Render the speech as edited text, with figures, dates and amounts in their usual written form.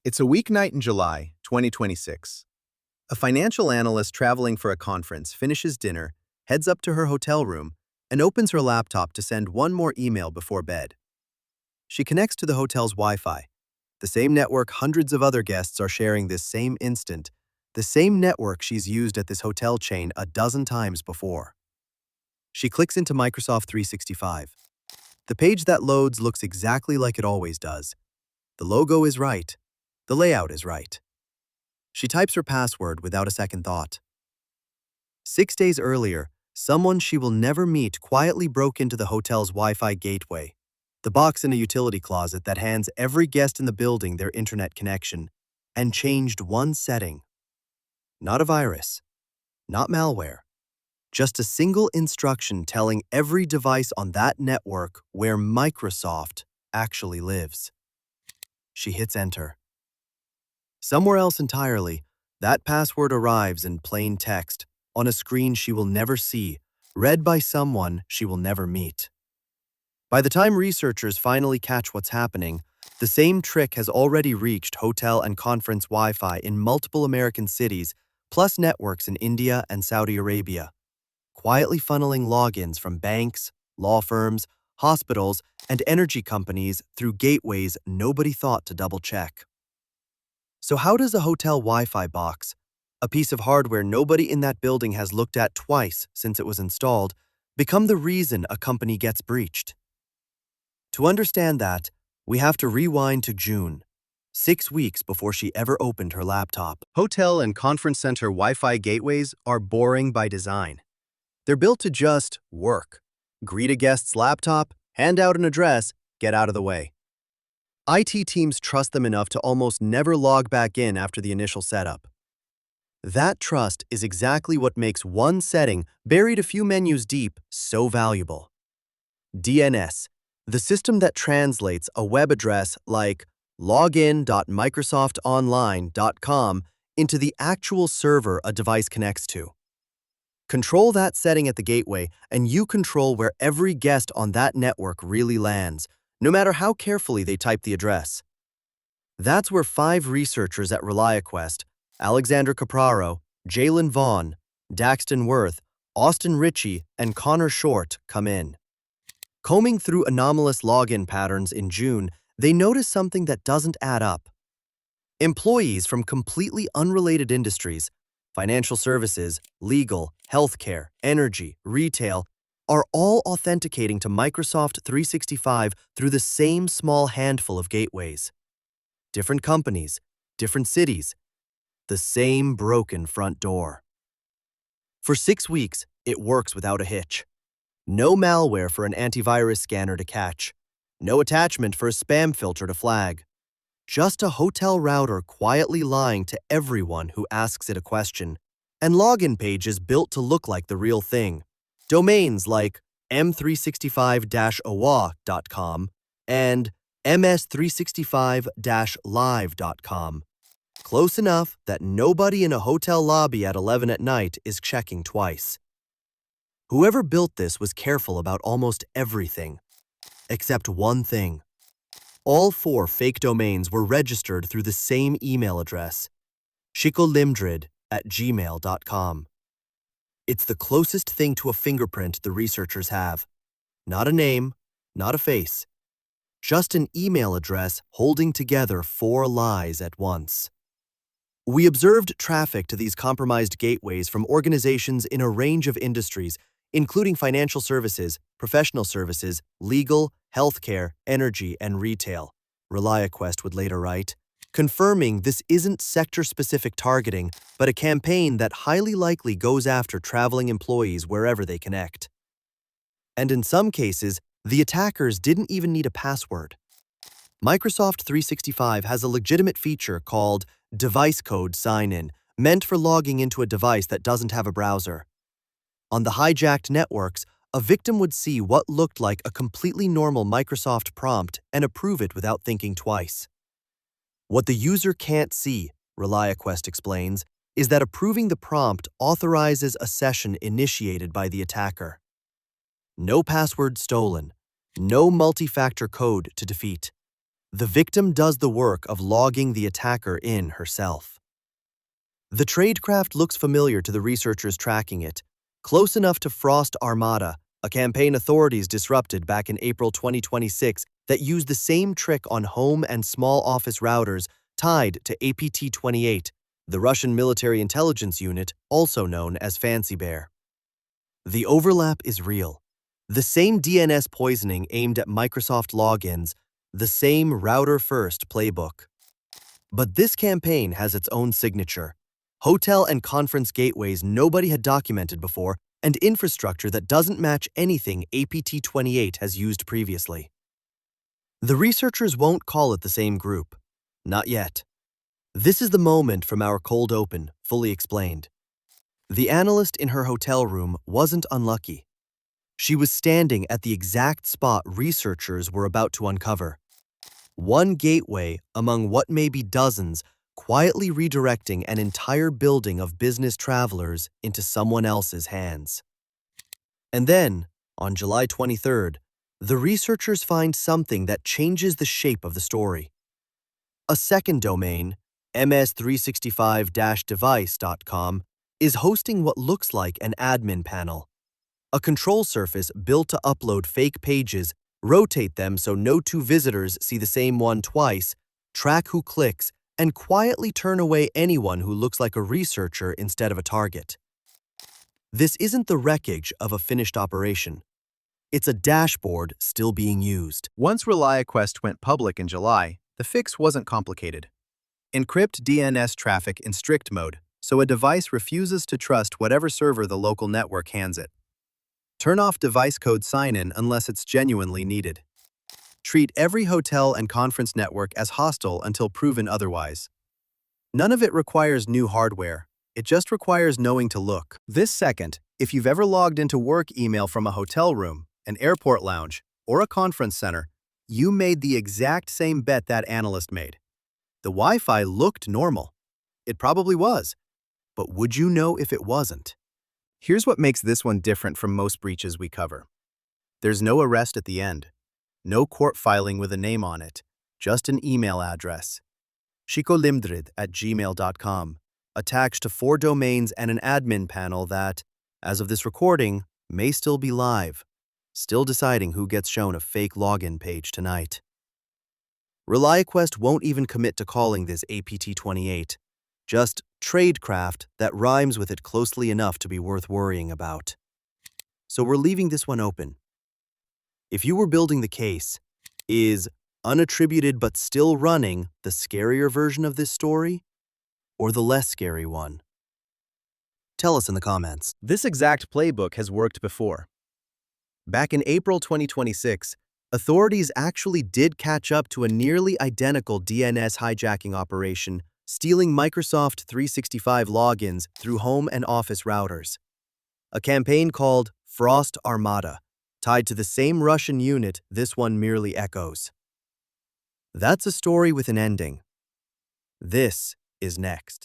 It's a weeknight in July, 2026. A financial analyst traveling for a conference finishes dinner, heads up to her hotel room, and opens her laptop to send one more email before bed. She connects to the hotel's Wi-Fi, the same network hundreds of other guests are sharing this same instant, the same network she's used at this hotel chain a dozen times before. She clicks into Microsoft 365. The page that loads looks exactly like it always does. The logo is right. The layout is right. She types her password without a second thought. 6 days earlier, someone she will never meet quietly broke into the hotel's Wi-Fi gateway, the box in a utility closet that hands every guest in the building their internet connection, and changed one setting. Not a virus, not malware, just a single instruction telling every device on that network where Microsoft actually lives. She hits enter. Somewhere else entirely, that password arrives in plain text, on a screen she will never see, read by someone she will never meet. By the time researchers finally catch what's happening, the same trick has already reached hotel and conference Wi-Fi in multiple American cities, plus networks in India and Saudi Arabia, quietly funneling logins from banks, law firms, hospitals, and energy companies through gateways nobody thought to double-check. So how does a hotel Wi-Fi box, a piece of hardware nobody in that building has looked at twice since it was installed, become the reason a company gets breached? To understand that, we have to rewind to June, 6 weeks before she ever opened her laptop. Hotel and conference center Wi-Fi gateways are boring by design. They're built to just work. Greet a guest's laptop, hand out an address, get out of the way. IT teams trust them enough to almost never log back in after the initial setup. That trust is exactly what makes one setting, buried a few menus deep, so valuable. DNS, the system that translates a web address like login.microsoftonline.com into the actual server a device connects to. Control that setting at the gateway, and you control where every guest on that network really lands, no matter how carefully they type the address. That's where 5 researchers at ReliaQuest, Alexander Capraro, Jalen Vaughn, Daxton Worth, Austin Ritchie, and Connor Short come in. Combing through anomalous login patterns in June, they notice something that doesn't add up. Employees from completely unrelated industries, financial services, legal, healthcare, energy, retail, are all authenticating to Microsoft 365 through the same small handful of gateways. Different companies, different cities, the same broken front door. For 6 weeks, it works without a hitch. No malware for an antivirus scanner to catch. No attachment for a spam filter to flag. Just a hotel router quietly lying to everyone who asks it a question, and login pages built to look like the real thing. Domains like m365-owa.com and ms365-live.com. Close enough that nobody in a hotel lobby at 11 at night is checking twice. Whoever built this was careful about almost everything, except one thing. All 4 fake domains were registered through the same email address, shikolimdrid@gmail.com. It's the closest thing to a fingerprint the researchers have. Not a name, not a face. Just an email address holding together 4 lies at once. We observed traffic to these compromised gateways from organizations in a range of industries, including financial services, professional services, legal, healthcare, energy, and retail, ReliaQuest would later write, confirming this isn't sector-specific targeting, but a campaign that highly likely goes after traveling employees wherever they connect. And in some cases, the attackers didn't even need a password. Microsoft 365 has a legitimate feature called device code sign-in, meant for logging into a device that doesn't have a browser. On the hijacked networks, a victim would see what looked like a completely normal Microsoft prompt and approve it without thinking twice. What the user can't see, ReliaQuest explains, is that approving the prompt authorizes a session initiated by the attacker. No password stolen, no multi-factor code to defeat. The victim does the work of logging the attacker in herself. The tradecraft looks familiar to the researchers tracking it, close enough to Frost Armada, a campaign authorities disrupted back in April 2026 that used the same trick on home and small office routers tied to APT-28, the Russian military intelligence unit, also known as Fancy Bear. The overlap is real. The same DNS poisoning aimed at Microsoft logins, the same router-first playbook. But this campaign has its own signature: hotel and conference gateways nobody had documented before, and infrastructure that doesn't match anything APT-28 has used previously. The researchers won't call it the same group. Not yet. This is the moment from our cold open, fully explained. The analyst in her hotel room wasn't unlucky. She was standing at the exact spot researchers were about to uncover. One gateway among what may be dozens, quietly redirecting an entire building of business travelers into someone else's hands. And then, on July 23rd, the researchers find something that changes the shape of the story. A second domain, ms365-device.com, is hosting what looks like an admin panel, a control surface built to upload fake pages, rotate them so no two visitors see the same one twice, track who clicks, and quietly turn away anyone who looks like a researcher instead of a target. This isn't the wreckage of a finished operation. It's a dashboard still being used. Once ReliaQuest went public in July, the fix wasn't complicated. Encrypt DNS traffic in strict mode, so a device refuses to trust whatever server the local network hands it. Turn off device code sign-in unless it's genuinely needed. Treat every hotel and conference network as hostile until proven otherwise. None of it requires new hardware. It just requires knowing to look. This second, if you've ever logged into work email from a hotel room, an airport lounge, or a conference center, you made the exact same bet that analyst made. The Wi-Fi looked normal. It probably was. But would you know if it wasn't? Here's what makes this one different from most breaches we cover. There's no arrest at the end. No court filing with a name on it. Just an email address. shikolimdrid@gmail.com, attached to 4 domains and an admin panel that, as of this recording, may still be live, still deciding who gets shown a fake login page tonight. ReliaQuest won't even commit to calling this APT-28, just tradecraft that rhymes with it closely enough to be worth worrying about. So we're leaving this one open. If you were building the case, is unattributed but still running the scarier version of this story, or the less scary one? Tell us in the comments. This exact playbook has worked before. Back in April 2026, authorities actually did catch up to a nearly identical DNS hijacking operation, stealing Microsoft 365 logins through home and office routers. A campaign called Frost Armada, tied to the same Russian unit this one merely echoes. That's a story with an ending. This is next.